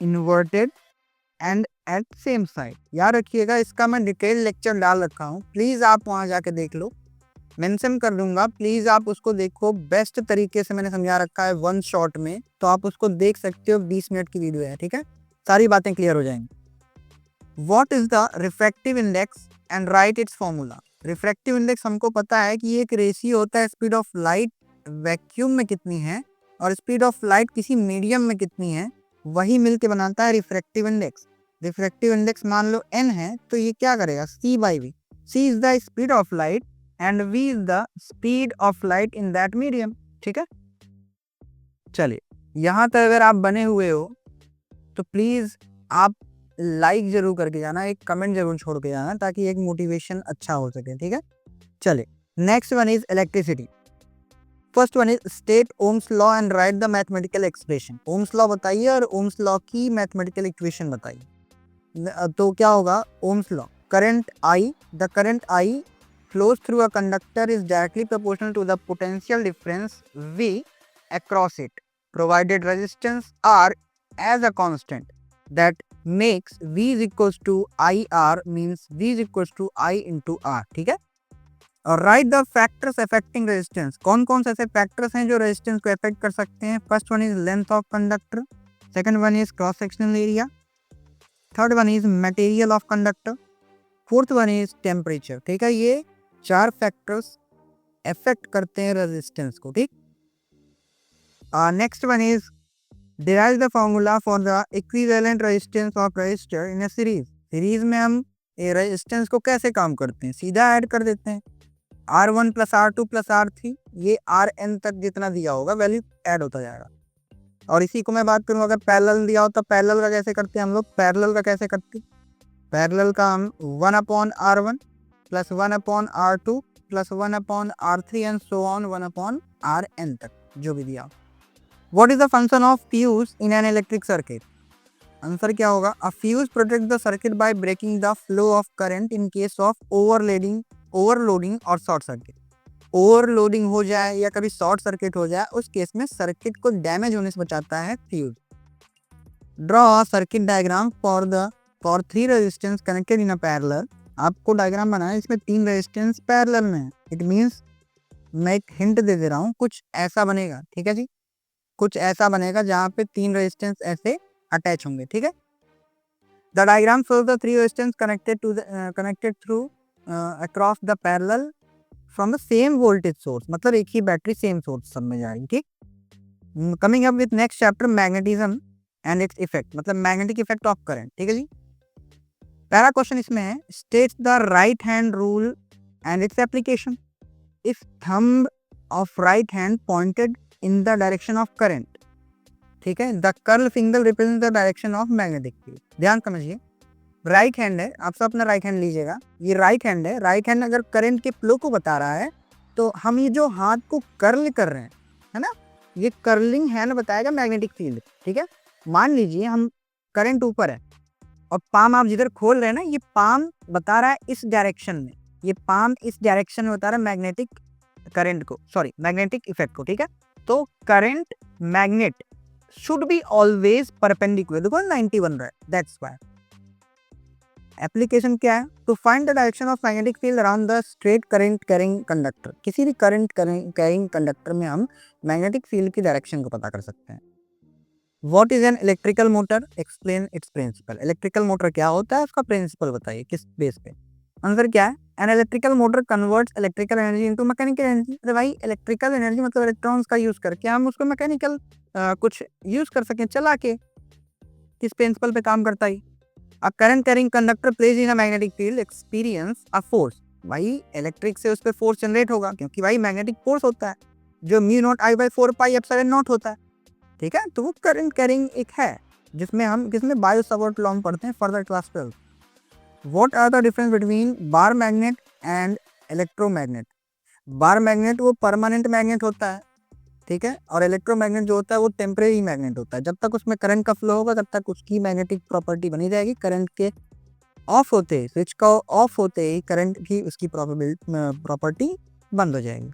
inverted and at same side. याद रखिएगा, इसका मैं डिटेल लेक्चर डाल रखा हूँ, प्लीज आप वहां जाके देख लो, मेंशन कर दूंगा, प्लीज आप उसको देखो। बेस्ट तरीके से मैंने समझा रखा है वन शॉट में, तो आप उसको देख सकते हो। 20 मिनट की वीडियो है, ठीक है, सारी बातें क्लियर हो जाएंगी। What is the refractive index and right it's formula. Refractive index हमको पता है कि ये एक रेशियो होता है स्पीड ऑफ लाइट वैक्यूम में कितनी है और स्पीड ऑफ लाइट किसी मीडियम में कितनी है, वही मिलके बनाता है रिफ्रैक्टिव इंडेक्स। रिफ्रैक्टिव इंडेक्स मान लो n है, तो ये क्या करेगा, c by v. c is the speed of light and v is the speed of light in that medium, ठीक है। चलिए, यहां तक अगर आप बने हुए हो तो प्लीज आप लाइक जरूर करके जाना, एक कमेंट जरूर छोड़ के जाना, ताकि एक मोटिवेशन अच्छा हो सके, ठीक है। चलिए, next one is electricity. First one is state Ohm's law and right the mathematical expression. Ohm's law बताइए और ओम्स लॉ की मैथमेटिकल इक्वेशन बताइए। तो क्या होगा, Ohm's law, current I, the current I flows through a conductor is directly proportional to the potential difference V across it, provided resistance R as a constant. That makes V is equals to IR, means V is equals to I into R, ठीक है। और right the factors affecting resistance. कौन कौन से ऐसे factors हैं जो resistance को अफेक्ट कर सकते हैं। First one is length of conductor, second one is cross sectional area, third one is material of conductor, fourth one is temperature, ठीक है। ये 4 फैक्टर्स अफेक्ट करते हैं रेजिस्टेंस को, ठीक। Next one is derive the formula for the equivalent resistance of resistor in a series. Series में हम resistance को कैसे काम करते हैं, सीधा ऐड कर देते हैं, R1 plus R2 plus R3, ये Rn तक जितना दिया होगा वैल्यू ऐड होता जाएगा। और इसी को मैं बात करूँ, अगर पैरेलल दिया हो तो पैरेलल का कैसे करते हैं हम लोग, पैरेलल का कैसे करते हैं, पैरेलल का हम 1/R1 plus 1/R2 plus 1/R3 and so on 1/Rn तक जो भी दिया। What is the function of fuse in an electric circuit. Answer क्या होगा, a fuse protect the circuit by breaking the flow of current in case of overloading और short circuit. Overloading हो जाए या कभी शॉर्ट सर्किट हो जाए, उस केस में सर्किट को डैमेज होने से बचाता है fuse. Draw circuit diagram for 3 resistance connected in a parallel. आपको डायग्राम बनाना है, इसमें 3 रेजिस्टेंस पैरेलल में है। इट मींस मैं एक हिंट दे रहा हूँ, कुछ ऐसा बनेगा, ठीक है जी, कुछ ऐसा बनेगा जहाँ पे 3 रेजिस्टेंस ऐसे अटैच होंगे, ठीक है। The diagram shows the 3 resistance connected through across the parallel from the same voltage source, मतलब एक ही बैटरी सेम सोर्स सब में जा रही, ठीक। Coming up with next chapter magnetism and its effect, मतलब मैग्नेटिक इफेक्ट ऑफ करंट, ठीक है जी। पहला क्वेश्चन इसमें है, states the right hand rule and its application. If thumb of right hand pointed in the direction of current, ठीक है, the curl finger represent the direction of magnetic field. ध्यान समझिए, right hand है, आप सब अपना राइट हैंड लीजिएगा, ये राइट हैंड है। राइट हैंड अगर करंट के फ्लो को बता रहा है, तो हम ये जो हाथ को कर्ल कर रहे हैं, है ना, ये कर्लिंग हैंड बताएगा मैग्नेटिक फील्ड, ठीक है। मान लीजिए हम करंट ऊपर है और पाम आप जिधर खोल रहे हैं ना, ये पाम बता रहा है इस डायरेक्शन में, ये पाम इस डायरेक्शन में बता रहा है मैग्नेटिक करंट को, सॉरी मैग्नेटिक इफेक्ट को, ठीक है। तो current magnet should be always perpendicular, देखो 90 बन रहा है, दैट्स व्हाई। एप्लीकेशन क्या है, to find the direction of magnetic field around the straight current carrying conductor. किसी भी करंट कैरिंग कंडक्टर में हम मैग्नेटिक फील्ड की डायरेक्शन को पता कर सकते हैं। What is an electrical motor, explain its principle. Electrical motor क्या होता है, उसका प्रिंसिपल बताइए, किस बेस पे। आंसर क्या है, N electrical motor converts electrical energy into mechanical energy. अरे भाई, इलेक्ट्रिकल एनर्जी मतलब इलेक्ट्रॉन्स का यूज करके हम उसको मैकेनिकल कुछ यूज कर सकें, चला के। किस प्रिंसिपल पे काम करता है, a current carrying conductor place in a magnetic field experience a force. भाई इलेक्ट्रिक से उस पर फोर्स जनरेट होगा, क्योंकि भाई मैग्नेटिक फोर्स होता है जो μ0I/4πε0 होता है, ठीक है। तो वो करंट कैरिंग एक है जिसमें हम किसमें बायो सपोर्ट लॉ में पढ़ते हैं further class 12। What are the difference between bar magnet and electromagnet. Bar magnet वो परमानेंट मैग्नेट होता है, ठीक है, और इलेक्ट्रोमैग्नेट जो होता है वो टेम्परेरी मैग्नेट होता है। जब तक उसमें करंट का फ्लो होगा तब तक उसकी मैग्नेटिक प्रॉपर्टी बनी रहेगी। करंट के ऑफ होते ही, स्विच का ऑफ होते ही करंट की उसकी प्रॉपर्टी बंद हो जाएगी।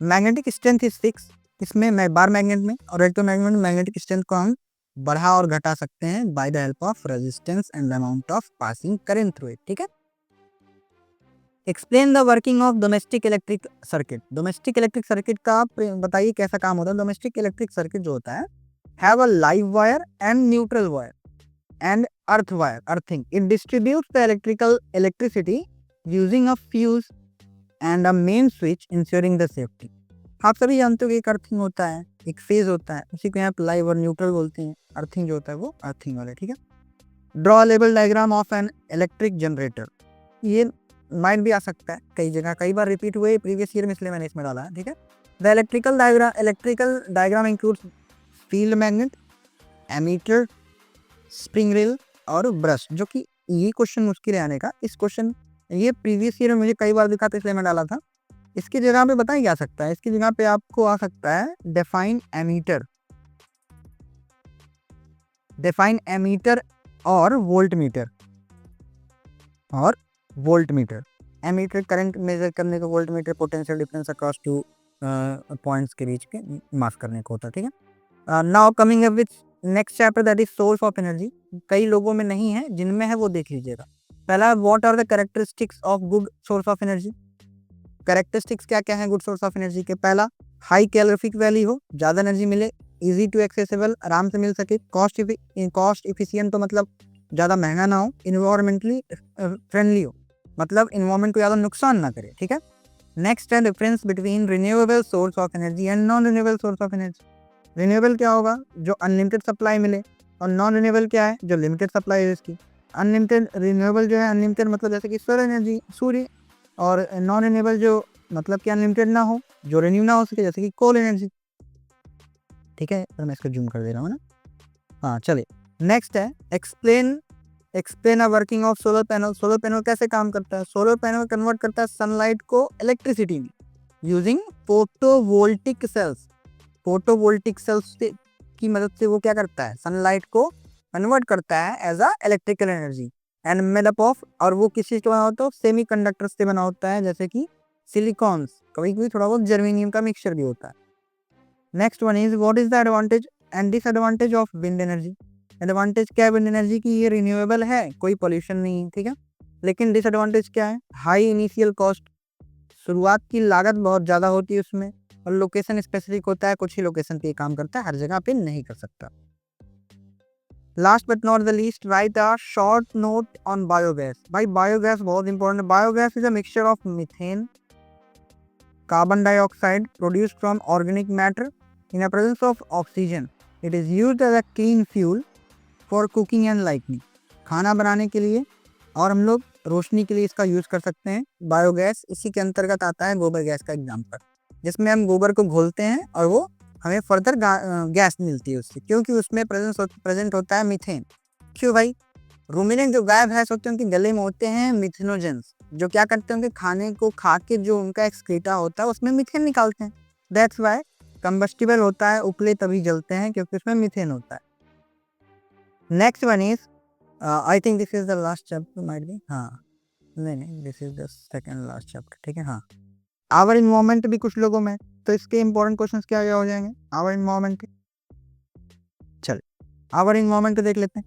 मैग्नेटिक स्ट्रेंथ इज 6 इसमें, मैं बार मैग्नेट में, और इलेक्ट्रोमैग्नेट में मैग्नेटिक स्ट्रेंथ को हम बढ़ा और घटा सकते हैं by the help of resistance and amount of passing current through it. ठीक है, explain the working of domestic electric circuit. Domestic electric circuit का आप बताइए कैसा काम होता है। डोमेस्टिक इलेक्ट्रिक सर्किट जो होता है, have a live wire and neutral wire and earth wire earthing. It distributes the electricity using a fuse and a main switch ensuring the safety. आप सभी जानते हो कि एक अर्थिंग होता है, एक फेज होता है, उसी को यहाँ पे लाइव और न्यूट्रल बोलते हैं। अर्थिंग जो होता है वो अर्थिंग वाला। ठीक है, ड्रॉ लेवल diagram of an electric generator. ये माइट भी आ सकता है कई जगह, कई बार रिपीट हुए प्रीवियस ईयर में, इसलिए मैंने इसमें डाला है। ठीक है, the electrical diagram includes field magnet, ammeter, spring rail और ब्रश। जो कि ये क्वेश्चन मुश्किल है आने का। इस क्वेश्चन ये प्रीवियस ईयर में मुझे कई बार दिखा था, इसलिए मैं डाला था। इसकी जगह पे बताएं क्या आ सकता है, इसकी जगह पे आपको आ सकता है डिफाइन एमीटर और voltmeter. Ammeter current measure करने का, voltmeter potential difference across two points के बीच के मास करने को होता है। ठीक है, now coming up with next chapter, that is source of energy. कई लोगों में नहीं है, जिनमें है वो देख लीजिएगा। पहला, what are the characteristics of good source of energy. Characteristics क्या क्या है गुड सोर्स ऑफ एनर्जी के। पहला, हाई कैलोरीफिक वैल्यू हो, ज्यादा एनर्जी मिले, इजी टू एक्सेसिबल, आराम से मिल सके, कॉस्ट इफिशिएंट, तो मतलब ज्यादा महंगा ना हो, इन्वायरमेंटली फ्रेंडली हो, मतलब इन्वायरमेंट को ज्यादा नुकसान ना करे। ठीक है, नेक्स्ट है difference between renewable source of energy and non renewable source of energy. Renewable क्या होगा, जो अनलिमिटेड सप्लाई मिले, और नॉन रिन्यूएबल क्या है, जो लिमिटेड सप्लाई है इसकी। अनलिमिटेड रिन्यूएबल जो है, अनलिमिटेड मतलब जैसे कि सोलर एनर्जी, सूर्य, और नॉन रिन्यूएबल जो मतलब कि अनलिमिटेड ना हो, जो रिन्यू ना हो सके, जैसे कि कोल एनर्जी। ठीक है, तो मैं इसको जूम कर दे रहा हूँ ना। हाँ चलिए, नेक्स्ट है explain a working of solar panel. Solar panel कैसे काम करता है। सोलर पैनल कन्वर्ट करता है सनलाइट को इलेक्ट्रिसिटी में using photovoltaic sales. Photovoltaic sales की मदद से वो क्या करता है, सनलाइट को कन्वर्ट करता है as a electrical energy and made up of, और वो किस चीज का बना होता है, सेमी कंडक्टर से बना होता है, जैसे कि सिलिकॉन्स, कभी कभी थोड़ा बहुत जर्मेनियम का मिक्सचर भी होता है। Next one is what is the advantage and disadvantage of wind energy. Advantage क्या है विंड एनर्जी की, ये रिन्यूएबल है, कोई पॉल्यूशन नहीं है। ठीक है, लेकिन डिसएडवांटेज क्या है, हाई इनिशियल कॉस्ट, शुरुआत की लागत बहुत ज़्यादा होती है उसमें, और लोकेशन स्पेसिफिक होता है, कुछ ही लोकेशन पे काम करता है, हर जगह पे नहीं कर सकता। Last but not the least, write a short note on biogas. भाई बायोगैस बहुत इंपॉर्टेंट है। Biogas is a mixture of methane, carbon dioxide produced from organic matter in a presence of oxygen. It is used as a clean fuel for cooking and lightning. खाना बनाने के लिए और हम लोग रोशनी के लिए इसका यूज कर सकते हैं। बायोगैस इसी के अंतर्गत आता है, गोबर गैस का एग्जाम्पल, जिसमें हम गोबर को घोलते हैं और वो हमें फर्दर गैस मिलती है उससे, क्योंकि उसमें प्रेजेंट होता है मीथेन। क्यों भाई, रूमिनेंट जो गाय भैंस होते हैं उनके गले में होते हैं मिथेनोजेंस, जो क्या करते हैं, उनके खाने को खा के जो उनका एक्सक्रीटा होता है उसमें मीथेन निकालते हैं। दैट्स वाई कंबस्टिबल होता है, उपले तभी जलते हैं क्योंकि उसमें मीथेन होता है। Next one is I think this is the last chapter might be, हाँ नहीं this is the second last chapter. ठीक है, हाँ आवर इन्वायरमेंट भी कुछ लोगों में, तो इसके इंपॉर्टेंट क्वेश्चंस क्या हो जाएंगे आवर इन्वायरमेंट के। चल आवर इन्वायरमेंट को देख लेते हैं।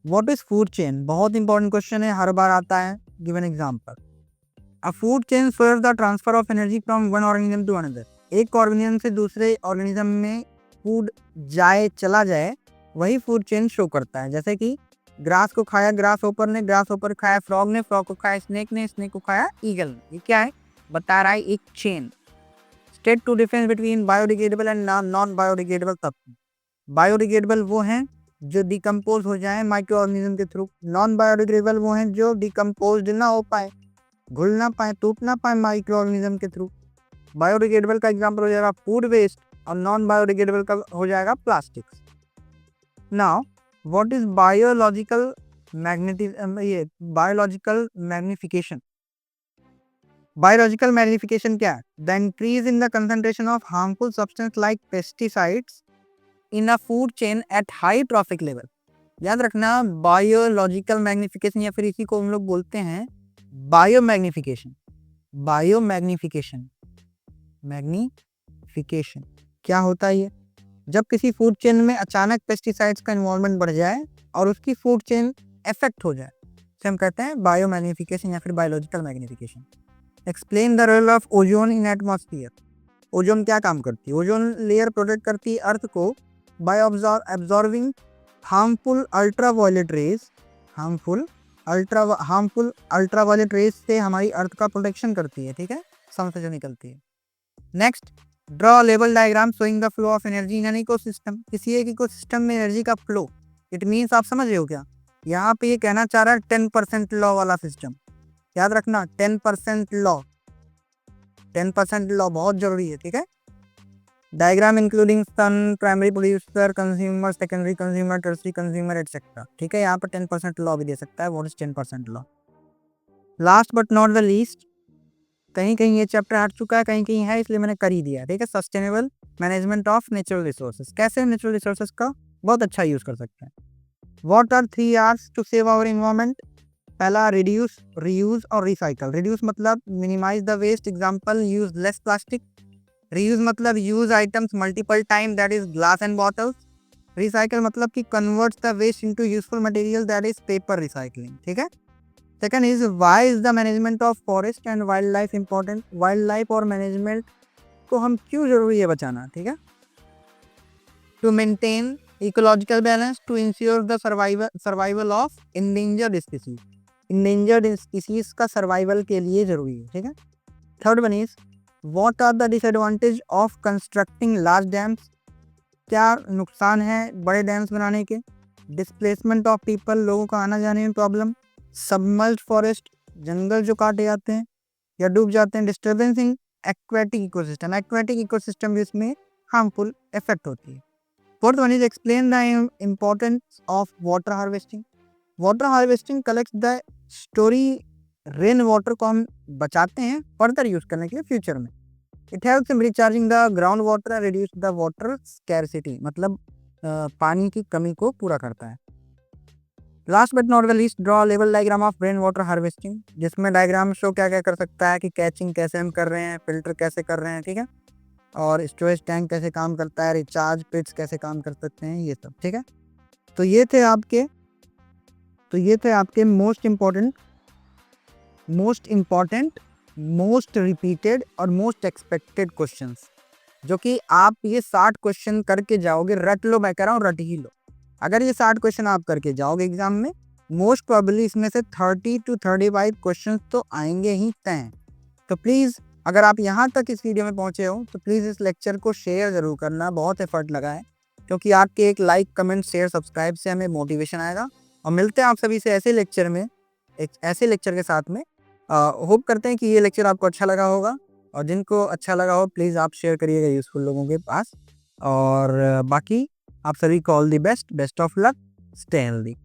व्हाट इज फूड चेन, बहुत इंपॉर्टेंट क्वेश्चन है, हर बार आता है। Given example, a food chain shows the transfer of energy from one organism to another. एक ऑर्गेनिज्म से दूसरे ऑर्गेनिज्म में फूड चला जाए, वही फूड चेन शो करता है। जैसे कि ग्रास को खाया ग्रास ओपर ने, ग्रास ओपर खाया फ्रॉग ने, फ्रॉग को खाया स्नेक ने, स्नेक को खाया ईगल ने। ये क्या है, बता रहा है एक chain. State two difference between biodegradable and non biodegradable substance. Biodegradable वो हैं जो डिकम्पोज हो जाए माइक्रो ऑर्गेनिज्म के थ्रू, नॉन बायोडिग्रेडेबल वो हैं जो डिकम्पोज ना हो पाए, घुल ना पाए, टूट ना पाए माइक्रो ऑर्गेनिज्म के थ्रू। बायोडिग्रेडेबल का एग्जांपल हो जाएगा फूड वेस्ट, और नॉन बायोडिग्रेडेबल का हो जाएगा plastics. Now what is biological magnification. Biological magnification क्या है, the increase in the concentration of harmful substance like pesticides in a food chain at high trophic level. याद रखना, बायोलॉजिकल मैग्निफिकेशन या फिर इसी को हम लोग बोलते हैं बायोमैग्निफिकेशन। बायोमैग्निफिकेशन मैग्निफिकेशन क्या होता है ये, जब किसी फूड चेन में अचानक पेस्टिसाइड्स का इन्वॉल्वमेंट बढ़ जाए और उसकी फूड चेन इफेक्ट हो जाए, इसे हम कहते हैं बायो मैग्निफिकेशन या फिर biological magnification. Explain the role of ozone in atmosphere. Ozone क्या काम करती है? ओजोन लेयर प्रोटेक्ट करती है अर्थ को bye absorbing harmful ultraviolet rays. Harmful ultraviolet rays से हमारी अर्थ का प्रोटेक्शन करती है, ठीक है, सन से जो निकलती है। नेक्स्ट, ड्रॉ लेवल diagram showing the flow of energy in an ecosystem. किसी एक इकोसिस्टम में एनर्जी का फ्लो, इट मीन्स आप समझ रहे हो क्या? यहाँ पे ये कहना चाह रहा है 10% लॉ वाला सिस्टम। याद रखना 10% लॉ, 10% लॉ बहुत जरूरी है, ठीक है। Diagram including sun, primary producer, consumer, secondary consumer, tertiary consumer etcetera, ठीक है। यहाँ पर 10% लॉ भी दे सकता है। What is 10% law? Last but not the least, कहीं कहीं ये चैप्टर हट चुका है, कहीं कहीं है, इसलिए मैंने कर ही दिया, ठीक है। Sustainable management of natural resources. कैसे नेचुरल रिसोर्सेज का बहुत अच्छा यूज कर सकते हैं। What are 3 R's to save our environment? पहला, रिड्यूस, रीयूज और रिसाइकल। रिड्यूस मतलब minimize the waste, example use less plastic. Reuse मतलब use items multiple time, that is glass and bottles. Recycle मतलब कि converts the waste into useful material, that is paper recycling, ठीक है। Second is why is the management of forest and wildlife important. Wildlife और management को हम क्यों जरूरी है बचाना, ठीक है। To maintain ecological balance, to ensure the survival of endangered species. Endangered species का सर्वाइवल के लिए जरूरी है, ठीक है। Third one is what are the disadvantage of constructing large dams. क्या नुकसान है बड़े डैम्स बनाने के? डिस्प्लेसमेंट ऑफ पीपल, लोगों का आना जाने में प्रॉब्लम। सबमर्ज्ड फॉरेस्ट, जंगल जो काटे जाते हैं या डूब जाते हैं। Disturbance in aquatic ecosystem, aquatic ecosystem भी इसमें हार्मफुल इफेक्ट होती है। Fourth one is explain the importance of water harvesting. Water harvesting collect the story rain water को हम बचाते हैं फर्दर यूज करने के लिए फ्यूचर में। It helps in recharging the ground water and reduce the water scarcity, मतलब पानी की कमी को पूरा करता है। Last but not the least, draw लेवल diagram of rain water harvesting, जिसमें डायग्राम शो क्या क्या कर सकता है कि कैचिंग कैसे हम कर रहे हैं, फिल्टर कैसे कर रहे हैं, ठीक है, और स्टोरेज टैंक कैसे काम करता है, रिचार्ज पिट्स कैसे काम कर सकते हैं, ये सब, ठीक है। तो ये थे आपके मोस्ट इम्पॉर्टेंट, मोस्ट रिपीटेड और मोस्ट एक्सपेक्टेड क्वेश्चंस, जो कि आप ये 60 क्वेश्चन करके जाओगे। रट लो, मैं कह रहा हूँ रट ही लो। अगर ये 60 क्वेश्चन आप करके जाओगे एग्जाम में, मोस्ट प्रोबेबली इसमें से 30 to 35 क्वेश्चन तो आएंगे ही तय। तो प्लीज़, अगर आप यहाँ तक इस वीडियो में पहुँचे हो तो प्लीज़ इस लेक्चर को शेयर ज़रूर करना। बहुत एफर्ट लगा है, क्योंकि आपके एक लाइक, कमेंट, शेयर, सब्सक्राइब से हमें मोटिवेशन आएगा। और मिलते हैं आप सभी से ऐसे लेक्चर में, एक ऐसे लेक्चर के साथ में। होप करते हैं कि ये लेक्चर आपको अच्छा लगा होगा, और जिनको अच्छा लगा हो प्लीज़ आप शेयर करिएगा यूज़फुल लोगों के पास। और बाकी आप सभी को all the best of luck, stay healthy.